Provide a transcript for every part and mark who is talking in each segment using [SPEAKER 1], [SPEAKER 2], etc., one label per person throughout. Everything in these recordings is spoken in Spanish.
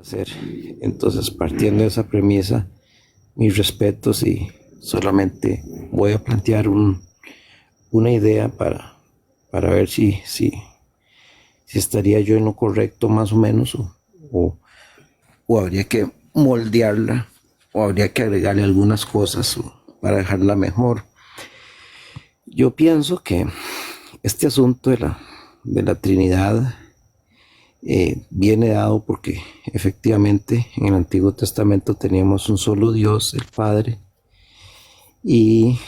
[SPEAKER 1] hacer. Entonces, partiendo de esa premisa, mis respetos y solamente voy a plantear una idea para ver si estaría yo en lo correcto más o menos o habría que moldearla o habría que agregarle algunas cosas para dejarla mejor. Yo pienso que este asunto de la Trinidad viene dado porque efectivamente en el Antiguo Testamento teníamos un solo Dios, el Padre, y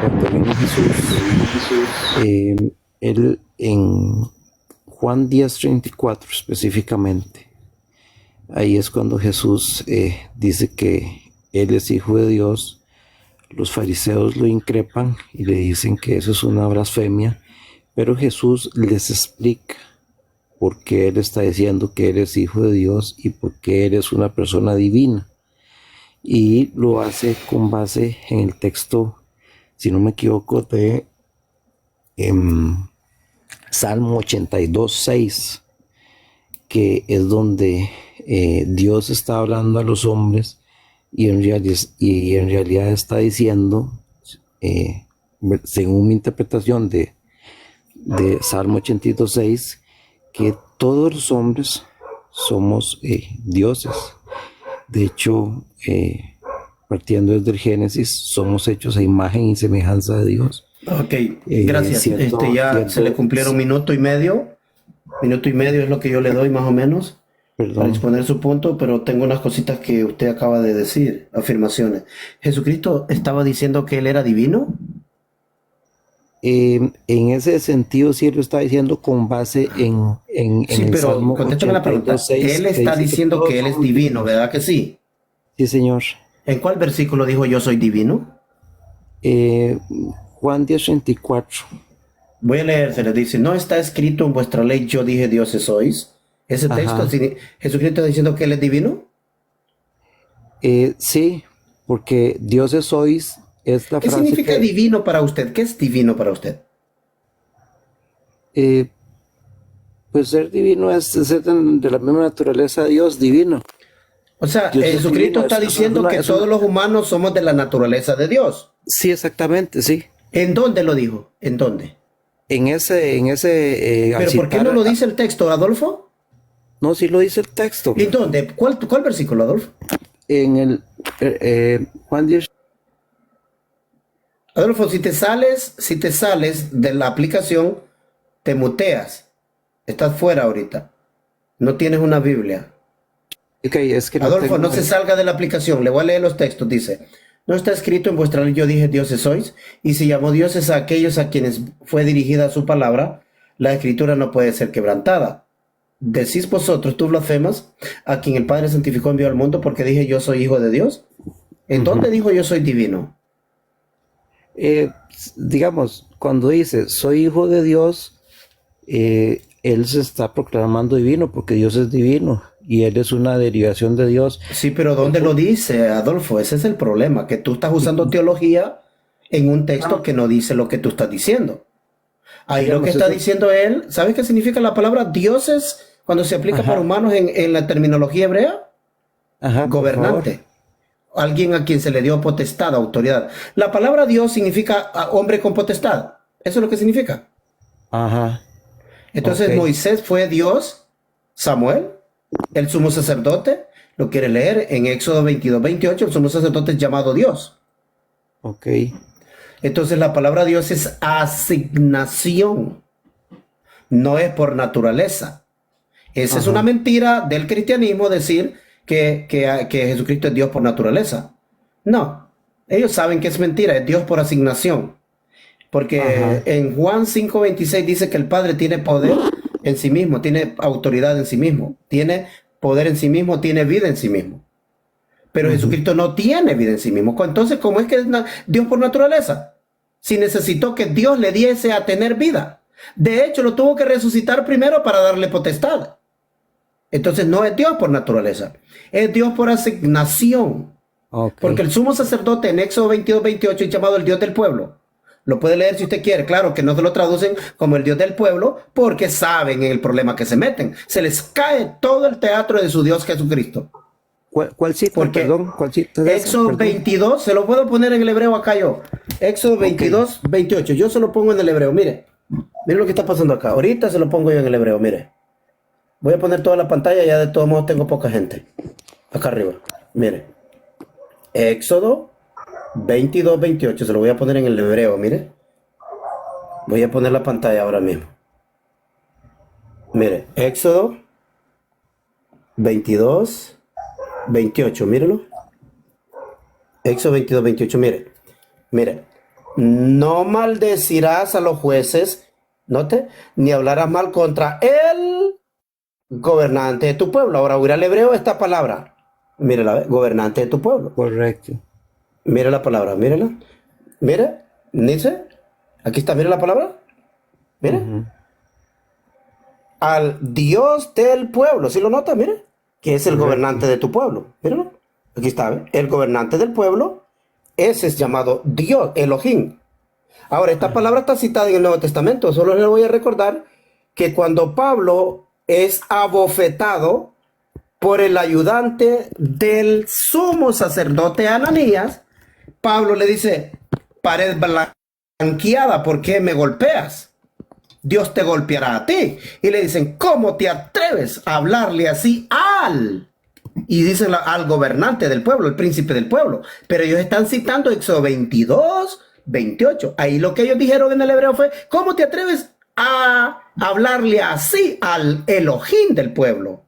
[SPEAKER 1] cuando vino Jesús, él en Juan 10:34 específicamente, ahí es cuando Jesús dice que Él es hijo de Dios. Los fariseos lo increpan y le dicen que eso es una blasfemia, pero Jesús les explica por qué Él está diciendo que Él es hijo de Dios y por qué Él es una persona divina. Y lo hace con base en el texto, si no me equivoco, de Salmo 82:6, que es donde Dios está hablando a los hombres y en realidad está diciendo, según mi interpretación de Salmo 82:6, que todos los hombres somos dioses. De hecho, partiendo desde el Génesis, somos hechos a imagen y semejanza de Dios.
[SPEAKER 2] Ok, gracias. Ya se le cumplieron minuto y medio. Minuto y medio es lo que yo le doy más o menos para exponer su punto, pero tengo unas cositas que usted acaba de decir, afirmaciones. ¿Jesucristo estaba diciendo que él era divino?
[SPEAKER 1] En ese sentido, sí lo está diciendo con base en
[SPEAKER 2] sí,
[SPEAKER 1] el
[SPEAKER 2] pero
[SPEAKER 1] Salmo
[SPEAKER 2] contéstame la pregunta.
[SPEAKER 1] 82:6.
[SPEAKER 2] Él está diciendo que él es divino, ¿verdad que sí?
[SPEAKER 1] Sí, señor.
[SPEAKER 2] ¿En cuál versículo dijo yo soy divino?
[SPEAKER 1] Juan 10:34.
[SPEAKER 2] Voy a leer, se le dice, ¿no está escrito en vuestra ley, yo dije dioses sois? Ese texto, ¿Jesucristo está diciendo que él es divino?
[SPEAKER 1] Sí, porque dioses sois es la
[SPEAKER 2] ¿Qué
[SPEAKER 1] frase
[SPEAKER 2] significa divino para usted? ¿Qué es divino para usted?
[SPEAKER 1] Pues ser divino es ser de la misma naturaleza de Dios, divino.
[SPEAKER 2] O sea,
[SPEAKER 1] Dios
[SPEAKER 2] Jesucristo está diciendo que todos los humanos somos de la naturaleza de Dios.
[SPEAKER 1] Sí, exactamente, sí.
[SPEAKER 2] ¿En dónde lo dijo? ¿En dónde?
[SPEAKER 1] En ese
[SPEAKER 2] ¿Pero por qué no lo dice el texto, Adolfo?
[SPEAKER 1] No, sí lo dice el texto.
[SPEAKER 2] ¿En dónde? ¿Cuál versículo, Adolfo?
[SPEAKER 1] En el Juan 10.
[SPEAKER 2] Adolfo, si te sales de la aplicación, te muteas. Estás fuera ahorita. No tienes una Biblia.
[SPEAKER 1] Okay, es que
[SPEAKER 2] Adolfo, no se salga de la aplicación. Le voy a leer los textos. Dice, ¿no está escrito en vuestra ley, yo dije dioses sois? Y si llamó dioses a aquellos a quienes fue dirigida su palabra, la escritura no puede ser quebrantada. ¿Decís vosotros, tú blasfemas, a quien el Padre santificó envió al mundo porque dije yo soy hijo de Dios? ¿En dónde dijo yo soy divino?
[SPEAKER 1] Digamos, cuando dice soy hijo de Dios, él se está proclamando divino porque Dios es divino y él es una derivación de Dios.
[SPEAKER 2] Sí, pero ¿dónde lo dice, Adolfo? Ese es el problema, que tú estás usando teología en un texto que no dice lo que tú estás diciendo. Ahí lo que está diciendo él, ¿sabes qué significa la palabra dioses cuando se aplica para humanos en la terminología hebrea? Gobernante. Alguien a quien se le dio potestad, autoridad. La palabra Dios significa hombre con potestad. Eso es lo que significa. Entonces Moisés fue Dios, Samuel, el sumo sacerdote, lo quiere leer en Éxodo 22:28, el sumo sacerdote es llamado Dios. Entonces la palabra Dios es asignación, no es por naturaleza. Esa es una mentira del cristianismo decir que Jesucristo es Dios por naturaleza. No, ellos saben que es mentira, es Dios por asignación. Porque en Juan 5:26 dice que el Padre tiene poder en sí mismo, tiene autoridad en sí mismo, tiene poder en sí mismo, tiene vida en sí mismo. Pero Jesucristo no tiene vida en sí mismo. Entonces, ¿cómo es que es Dios por naturaleza? Si necesitó que Dios le diese a tener vida. De hecho, lo tuvo que resucitar primero para darle potestad. Entonces, no es Dios por naturaleza, es Dios por asignación. Porque el sumo sacerdote en Éxodo 22:28 es llamado el Dios del pueblo. Lo puede leer si usted quiere. Claro que no se lo traducen como el Dios del pueblo porque saben el problema que se meten. Se les cae todo el teatro de su Dios Jesucristo.
[SPEAKER 1] ¿Cuál cita,
[SPEAKER 2] Porque
[SPEAKER 1] perdón? ¿Cuál cita es esa?
[SPEAKER 2] Éxodo
[SPEAKER 1] Perdón.
[SPEAKER 2] 22, se lo puedo poner en el hebreo acá yo. Éxodo 22, 28. Yo se lo pongo en el hebreo. Mire lo que está pasando acá. Ahorita se lo pongo yo en el hebreo. Mire. Voy a poner toda la pantalla. Ya de todos modos tengo poca gente. Acá arriba. Mire. Éxodo 22, 28. Se lo voy a poner en el hebreo. Mire. Voy a poner la pantalla ahora mismo. Mire. Éxodo 22, 28. Mírelo. Éxodo 22, 28. Mire. No maldecirás a los jueces, note, ni hablarás mal contra el gobernante de tu pueblo. Ahora voy al hebreo esta palabra. Mírela, gobernante de tu pueblo.
[SPEAKER 1] Correcto.
[SPEAKER 2] Mire la palabra, mírela. Mire, dice, aquí está, mire la palabra. Mire. Al Dios del pueblo, ¿sí lo nota? Mire, que es el gobernante de tu pueblo. Míralo. Aquí está, ¿ve? El gobernante del pueblo. Ese es llamado Dios, Elohim. Ahora, esta palabra está citada en el Nuevo Testamento. Solo le voy a recordar que cuando Pablo es abofetado por el ayudante del sumo sacerdote Ananías, Pablo le dice, pared blanqueada, ¿por qué me golpeas? Dios te golpeará a ti. Y le dicen, ¿cómo te atreves a hablarle así al? Y dicen al gobernante del pueblo, el príncipe del pueblo. Pero ellos están citando Éxodo 22, 28. Ahí lo que ellos dijeron en el hebreo fue, ¿cómo te atreves a hablarle así al Elohim del pueblo?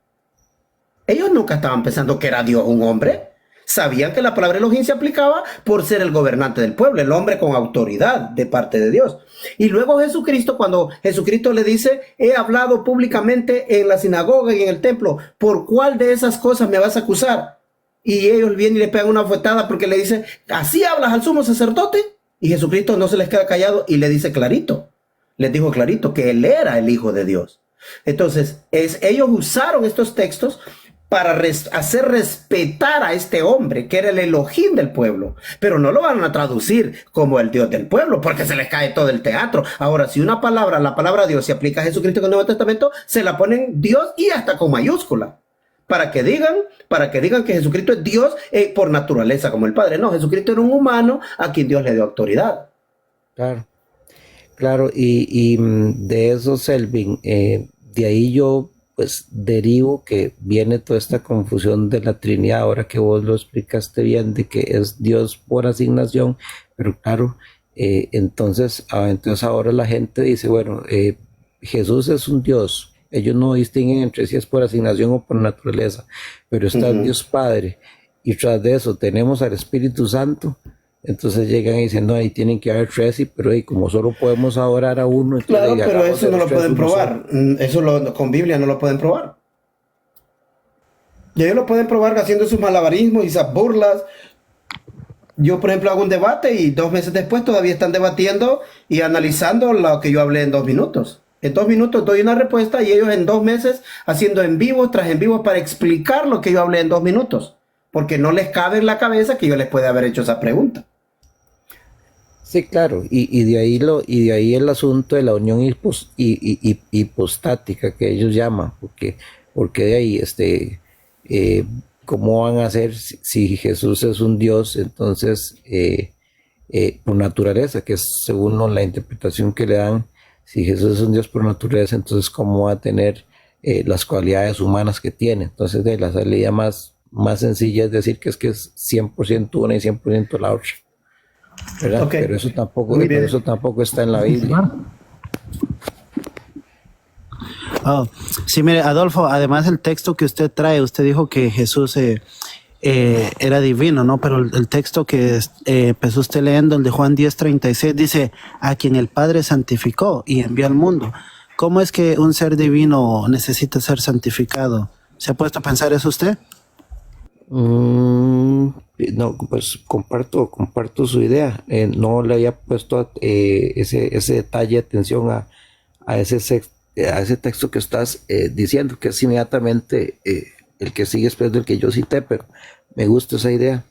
[SPEAKER 2] Ellos nunca estaban pensando que era Dios un hombre. Sabían que la palabra Elohim se aplicaba por ser el gobernante del pueblo, el hombre con autoridad de parte de Dios. Y luego Jesucristo, cuando Jesucristo le dice, he hablado públicamente en la sinagoga y en el templo, ¿por cuál de esas cosas me vas a acusar? Y ellos vienen y le pegan una bofetada porque le dicen, ¿así hablas al sumo sacerdote? Y Jesucristo no se les queda callado y le dice clarito, les dijo clarito que él era el Hijo de Dios. Entonces, ellos usaron estos textos para hacer respetar a este hombre que era el Elohim del pueblo, pero no lo van a traducir como el Dios del pueblo porque se les cae todo el teatro. Ahora, si una palabra, la palabra Dios se aplica a Jesucristo en el Nuevo Testamento, se la ponen Dios y hasta con mayúscula para que digan que Jesucristo es Dios por naturaleza como el Padre. No, Jesucristo era un humano a quien Dios le dio autoridad.
[SPEAKER 1] Claro, y de eso, Selvin, de ahí yo pues derivo que viene toda esta confusión de la Trinidad, ahora que vos lo explicaste bien, de que es Dios por asignación, pero claro, entonces ahora la gente dice, bueno, Jesús es un Dios, ellos no distinguen entre si es por asignación o por naturaleza, pero está Dios Padre, y tras de eso tenemos al Espíritu Santo. Entonces llegan y dicen, no, ahí tienen que haber tres, pero como solo podemos adorar a uno.
[SPEAKER 2] Claro, pero eso no lo pueden probar. Eso con Biblia no lo pueden probar. Y ellos lo pueden probar haciendo sus malabarismos y esas burlas. Yo, por ejemplo, hago un debate y 2 meses después todavía están debatiendo y analizando lo que yo hablé en 2 minutos. En 2 minutos doy una respuesta y ellos en 2 meses haciendo en vivo tras en vivo para explicar lo que yo hablé en 2 minutos. Porque no les cabe en la cabeza que yo les pueda haber hecho esa pregunta.
[SPEAKER 1] Sí, claro, y de ahí el asunto de la unión hipostática que ellos llaman, porque de ahí, ¿cómo van a hacer si Jesús es un Dios? Entonces, por naturaleza, que es según la interpretación que le dan, si Jesús es un Dios por naturaleza, entonces ¿cómo va a tener las cualidades humanas que tiene? Entonces, de la salida más sencilla es decir que es 100% una y 100% la otra. Okay. Pero eso tampoco está en la Biblia.
[SPEAKER 3] Sí, mire, Adolfo, además el texto que usted trae, usted dijo que Jesús era divino, ¿no? Pero el texto que empezó usted leyendo, el de Juan 10:36, dice, a quien el Padre santificó y envió al mundo. ¿Cómo es que un ser divino necesita ser santificado? ¿Se ha puesto a pensar eso usted?
[SPEAKER 1] No, pues comparto su idea. No le había puesto ese detalle de atención a ese texto que estás diciendo, que es inmediatamente el que sigue después del que yo cité, pero me gusta esa idea.